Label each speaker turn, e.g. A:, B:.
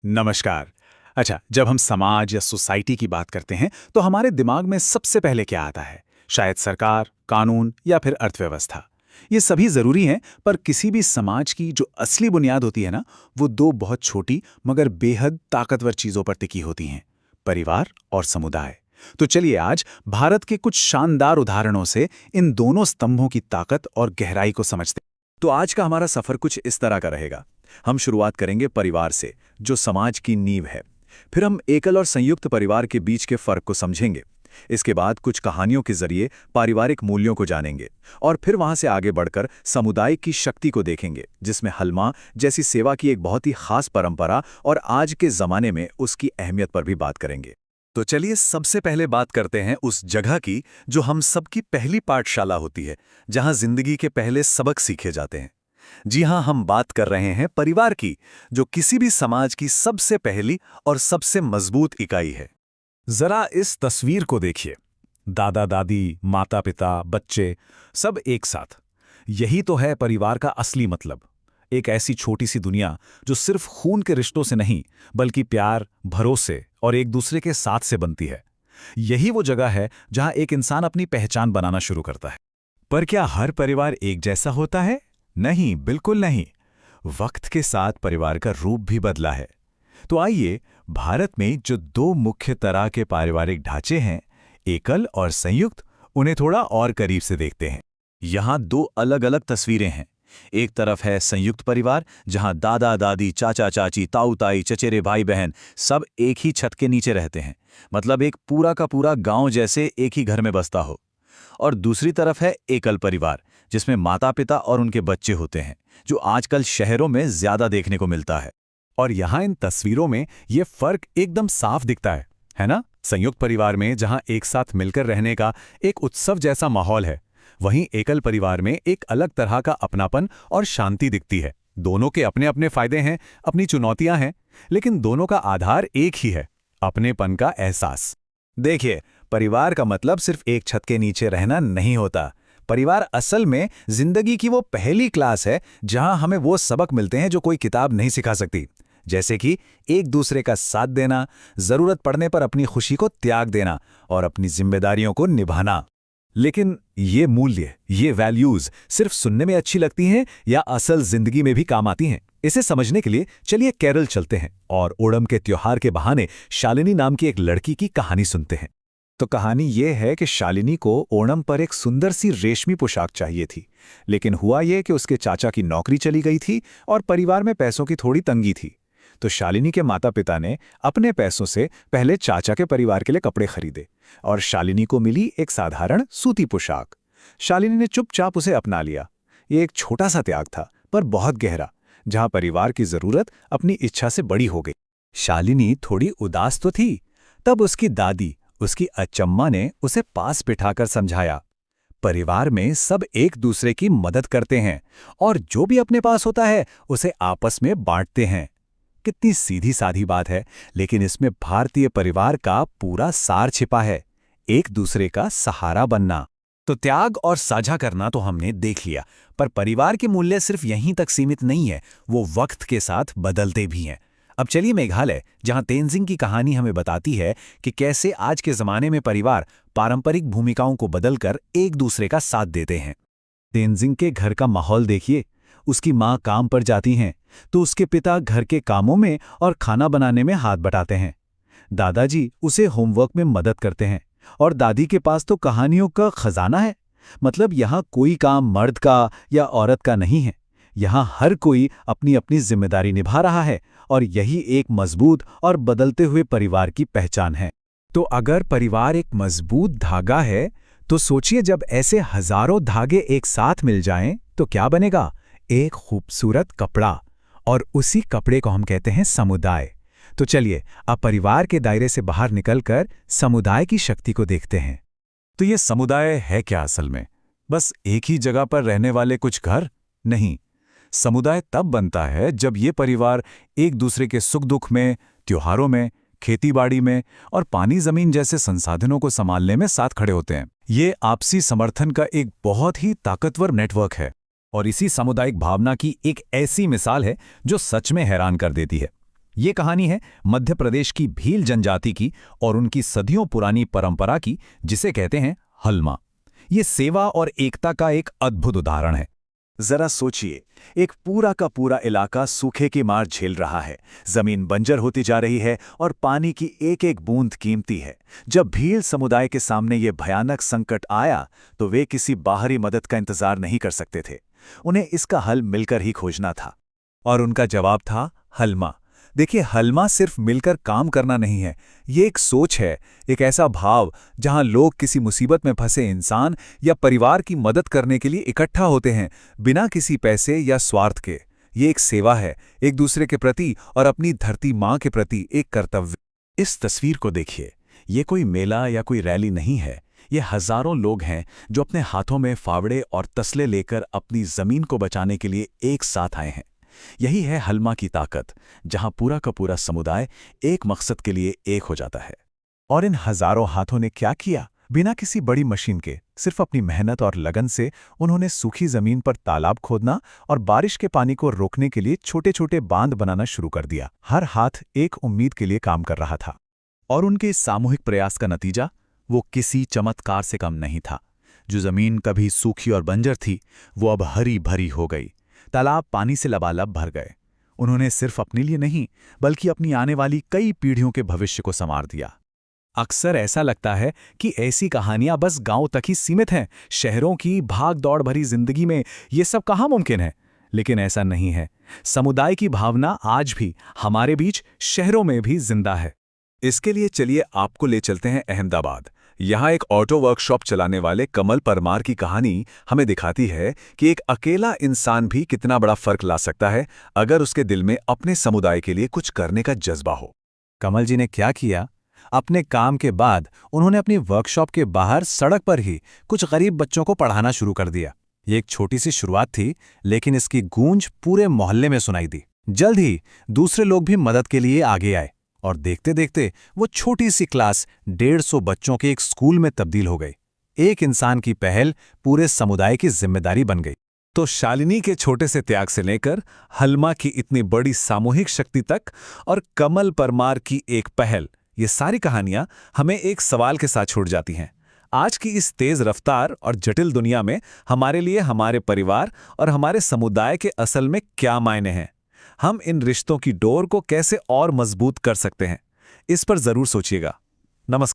A: नमस्कार। अच्छा, जब हम समाज या सोसाइटी की बात करते हैं तो हमारे दिमाग में सबसे पहले क्या आता है? शायद सरकार, कानून या फिर अर्थव्यवस्था। ये सभी जरूरी हैं, पर किसी भी समाज की जो असली बुनियाद होती है ना, वो दो बहुत छोटी मगर बेहद ताकतवर चीजों पर टिकी होती हैं: परिवार और समुदाय। तो चलिए आज भारत के कुछ शानदार उदाहरणों से इन दोनों स्तंभों की ताकत और गहराई को समझते हैं।
B: तो आज का हमारा सफर कुछ इस तरह का रहेगा। हम शुरुआत करेंगे परिवार से, जो समाज की नींव है। फिर हम एकल और संयुक्त परिवार के बीच के फर्क को समझेंगे। इसके बाद कुछ कहानियों के जरिए पारिवारिक मूल्यों को जानेंगे और फिर वहां से आगे बढ़कर समुदाय की शक्ति को देखेंगे, जिसमें हलमा जैसी सेवा की एक बहुत ही खास परंपरा और आज के जमाने में उसकी अहमियत पर भी बात करेंगे। तो चलिए सबसे पहले बात करते हैं उस जगह की जो हम सबकी पहली पाठशाला होती है, जहां जिंदगी के पहले सबक सीखे जाते हैं। जी हां, हम बात कर रहे हैं परिवार की, जो किसी भी समाज की सबसे पहली और सबसे मजबूत इकाई है।
A: जरा इस तस्वीर को देखिए। दादा दादी, माता पिता, बच्चे, सब एक साथ। यही तो है परिवार का असली मतलब। एक ऐसी छोटी सी दुनिया जो सिर्फ खून के रिश्तों से नहीं, बल्कि प्यार, भरोसे और एक दूसरे के साथ से बनती है। यही वो जगह है जहां एक इंसान अपनी पहचान बनाना शुरू करता है।
B: पर क्या हर परिवार एक जैसा होता है? नहीं, बिल्कुल नहीं। वक्त के साथ परिवार का रूप भी बदला है। तो आइए भारत में जो दो मुख्य तरह के पारिवारिक ढांचे हैं, एकल और संयुक्त, उन्हें थोड़ा और करीब से देखते हैं। यहाँ दो अलग-अलग तस्वीरें हैं। एक तरफ है संयुक्त परिवार, जहाँ दादा दादी, चाचा चाची, ताऊ ताई, चचेरे भाई बहन सब एक ही छत के नीचे रहते हैं। मतलब एक पूरा का पूरा गांव जैसे एक ही घर में बसता हो। और दूसरी तरफ है एकल परिवार, जिसमें माता पिता और उनके बच्चे होते हैं, जो आजकल शहरों में ज्यादा देखने को मिलता है।
A: और यहाँ इन तस्वीरों में ये फर्क एकदम साफ दिखता है ना? संयुक्त परिवार में जहाँ एक साथ मिलकर रहने का एक उत्सव जैसा माहौल है, वहीं एकल परिवार में एक अलग तरह का अपनापन और शांति दिखती है। दोनों के अपने अपने फायदे हैं, अपनी चुनौतियां हैं, लेकिन दोनों का आधार एक ही है: अपनेपन का एहसास।
B: देखिए, परिवार का मतलब सिर्फ एक छत के नीचे रहना नहीं होता। परिवार असल में जिंदगी की वो पहली क्लास है जहां हमें वो सबक मिलते हैं जो कोई किताब नहीं सिखा सकती। जैसे कि एक दूसरे का साथ देना, जरूरत पड़ने पर अपनी खुशी को त्याग देना और अपनी जिम्मेदारियों को निभाना।
A: लेकिन ये मूल्य, ये वैल्यूज सिर्फ सुनने में अच्छी लगती हैं या असल जिंदगी में भी काम आती हैं? इसे समझने के लिए चलिए केरल चलते हैं और ओणम के त्योहार के बहाने शालिनी नाम की एक लड़की की कहानी सुनते हैं।
B: तो कहानी ये है कि शालिनी को ओणम पर एक सुंदर सी रेशमी पोशाक चाहिए थी, लेकिन हुआ ये कि उसके चाचा की नौकरी चली गई थी और परिवार में पैसों की थोड़ी तंगी थी। तो शालिनी के माता पिता ने अपने पैसों से पहले चाचा के परिवार के लिए कपड़े खरीदे और शालिनी को मिली एक साधारण सूती पोशाक। शालिनी ने चुपचाप उसे अपना लिया। ये एक छोटा सा त्याग था, पर बहुत गहरा, जहां परिवार की जरूरत अपनी इच्छा से बड़ी हो गई। शालिनी थोड़ी उदास तो थी। तब उसकी दादी, उसकी अच्चम्मा ने उसे पास बिठाकर समझाया, परिवार में सब एक दूसरे की मदद करते हैं और जो भी अपने पास होता है उसे आपस में बांटते हैं। कितनी सीधी साधी बात है, लेकिन इसमें भारतीय परिवार का पूरा सार छिपा है: एक दूसरे का सहारा बनना।
A: तो त्याग और साझा करना तो हमने देख लिया, पर परिवार के मूल्य सिर्फ यहीं तक सीमित नहीं है, वो वक्त के साथ बदलते भी हैं। अब चलिए मेघालय, जहां तेंजिंग की कहानी हमें बताती है कि कैसे आज के जमाने में परिवार पारंपरिक भूमिकाओं को बदलकर एक दूसरे का साथ देते हैं।
B: तेंजिंग के घर का माहौल देखिए। उसकी माँ काम पर जाती हैं तो उसके पिता घर के कामों में और खाना बनाने में हाथ बटाते हैं। दादाजी उसे होमवर्क में मदद करते हैं और दादी के पास तो कहानियों का खजाना है। मतलब यहाँ कोई काम मर्द का या औरत का नहीं है। यहाँ हर कोई अपनी अपनी जिम्मेदारी निभा रहा है और यही एक मजबूत और बदलते हुए परिवार की पहचान है।
A: तो अगर परिवार एक मजबूत धागा है, तो सोचिए जब ऐसे हजारों धागे एक साथ मिल जाएं तो क्या बनेगा? एक खूबसूरत कपड़ा, और उसी कपड़े को हम कहते हैं समुदाय। तो चलिए अब परिवार के दायरे से बाहर निकलकर समुदाय की शक्ति को देखते हैं।
B: तो ये समुदाय है क्या असल में? बस एक ही जगह पर रहने वाले कुछ घर? नहीं। समुदाय तब बनता है जब ये परिवार एक दूसरे के सुख दुख में, त्योहारों में, खेतीबाड़ी में और पानी जमीन जैसे संसाधनों को संभालने में साथ खड़े होते हैं। ये आपसी समर्थन का एक बहुत ही ताकतवर नेटवर्क है और इसी सामुदायिक भावना की एक ऐसी मिसाल है जो सच में हैरान कर देती है। ये कहानी है मध्य प्रदेश की भील जनजाति की और उनकी सदियों पुरानी परंपरा की, जिसे कहते हैं हलमा। ये सेवा और एकता का एक अद्भुत उदाहरण है।
A: जरा सोचिए, एक पूरा का पूरा इलाका सूखे की मार झेल रहा है, जमीन बंजर होती जा रही है और पानी की एक एक बूंद कीमती है। जब भील समुदाय के सामने ये भयानक संकट आया तो वे किसी बाहरी मदद का इंतजार नहीं कर सकते थे। उन्हें इसका हल मिलकर ही खोजना था।
B: और उनका जवाब था हलमा। देखिए, हलमा सिर्फ मिलकर काम करना नहीं है, ये एक सोच है, एक ऐसा भाव जहां लोग किसी मुसीबत में फंसे इंसान या परिवार की मदद करने के लिए इकट्ठा होते हैं, बिना किसी पैसे या स्वार्थ के। ये एक सेवा है, एक दूसरे के प्रति और अपनी धरती माँ के प्रति एक कर्तव्य।
A: इस तस्वीर को देखिए, ये कोई मेला या कोई रैली नहीं है। ये हजारों लोग हैं जो अपने हाथों में फावड़े और तसले लेकर अपनी जमीन को बचाने के लिए एक साथ आए हैं। यही है हलमा की ताकत, जहां पूरा का पूरा समुदाय एक मकसद के लिए एक हो जाता है।
B: और इन हजारों हाथों ने क्या किया? बिना किसी बड़ी मशीन के, सिर्फ अपनी मेहनत और लगन से उन्होंने सूखी जमीन पर तालाब खोदना और बारिश के पानी को रोकने के लिए छोटे छोटे बांध बनाना शुरू कर दिया। हर हाथ एक उम्मीद के लिए काम कर रहा था।
A: और उनके इस सामूहिक प्रयास का नतीजा वो किसी चमत्कार से कम नहीं था। जो जमीन कभी सूखी और बंजर थी, वो अब हरी भरी हो गई। तालाब पानी से लबालब भर गए। उन्होंने सिर्फ अपने लिए नहीं, बल्कि अपनी आने वाली कई पीढ़ियों के भविष्य को संवार दिया।
B: अक्सर ऐसा लगता है कि ऐसी कहानियां बस गांव तक ही सीमित हैं। शहरों की भाग दौड़ भरी जिंदगी में ये सब कहाँ मुमकिन है? लेकिन ऐसा नहीं है। समुदाय की भावना आज भी हमारे बीच शहरों में भी जिंदा है।
A: इसके लिए चलिए आपको ले चलते हैं अहमदाबाद। यहाँ एक ऑटो वर्कशॉप चलाने वाले कमल परमार की कहानी हमें दिखाती है कि एक अकेला इंसान भी कितना बड़ा फर्क ला सकता है अगर उसके दिल में अपने समुदाय के लिए कुछ करने का जज्बा हो।
B: कमल जी ने क्या किया? अपने काम के बाद उन्होंने अपनी वर्कशॉप के बाहर सड़क पर ही कुछ गरीब बच्चों को पढ़ाना शुरू कर दिया। ये एक छोटी सी शुरुआत थी, लेकिन इसकी गूंज पूरे मोहल्ले में सुनाई दी। जल्द ही दूसरे लोग भी मदद के लिए आगे आए और देखते देखते वो छोटी सी क्लास 150 बच्चों के एक स्कूल में तब्दील हो गई। एक इंसान की पहल पूरे समुदाय की जिम्मेदारी बन गई। तो शालिनी के छोटे से त्याग से लेकर हलमा की इतनी बड़ी सामूहिक शक्ति तक और कमल परमार की एक पहल, ये सारी कहानियां हमें एक सवाल के साथ छूट जाती हैं। आज की इस तेज रफ्तार और जटिल दुनिया में हमारे लिए हमारे परिवार और हमारे समुदाय के असल में क्या मायने हैं? हम इन रिश्तों की डोर को कैसे और मजबूत कर सकते हैं? इस पर जरूर सोचिएगा। नमस्कार।